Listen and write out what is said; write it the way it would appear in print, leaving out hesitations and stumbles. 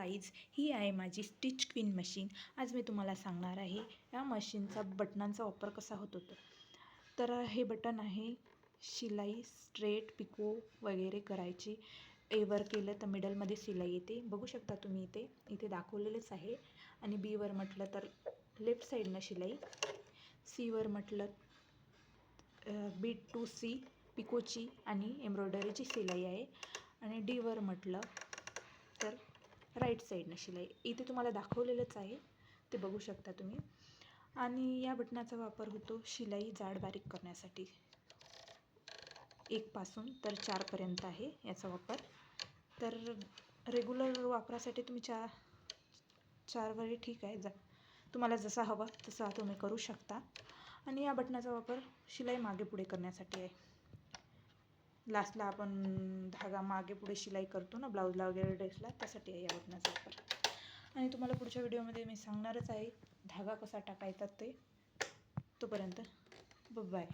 Guys, ही आहे माझी stitch queen machine. आज मी तुम्हाला सांगणार आहे या मशीनचा बटनांचा वापर कसा होतो. तर हे बटन आहे शिलाई, स्ट्रेट, पिको वगैरे करायची. एवर केलं तर मिडलमध्ये शिलाई येते, बघू शकता तुम्ही इथे दाखवलेलंच आहे. आणि बीवर म्हटलं तर लेफ्ट साईडनं शिलाई, सीवर म्हटलं बी टू सी पिकोची आणि एम्ब्रॉयडरीची शिलाई आहे. आणि डीवर म्हटलं तर राईट साईडनं शिलाई. इथे तुम्हाला दाखवलेलंच आहे, ते बघू शकता तुम्ही. आणि या बटनाचा वापर होतो शिलाई जाड बारीक करण्यासाठी. 1 पासून तर 4 पर्यंत आहे याचा वापर. तर रेग्युलर वापरासाठी तुम्ही 4 वरी ठीक आहे, तुम्हाला जसा हवा तसा तुम्ही करू शकता. आणि या बटनाचा वापर शिलाई मागे पुढे करण्यासाठी आहे. लास्टला आपण धागा मागे पुढे शिलाई करतो ना ब्लाऊजला वगैरे, ड्रेसला, त्यासाठी आहे या बटनाचा वापर. आणि तुम्हाला पुढच्या व्हिडिओमध्ये मी सांगणारच आहे धागा कसा टाकायचा ते. तोपर्यंत बाय.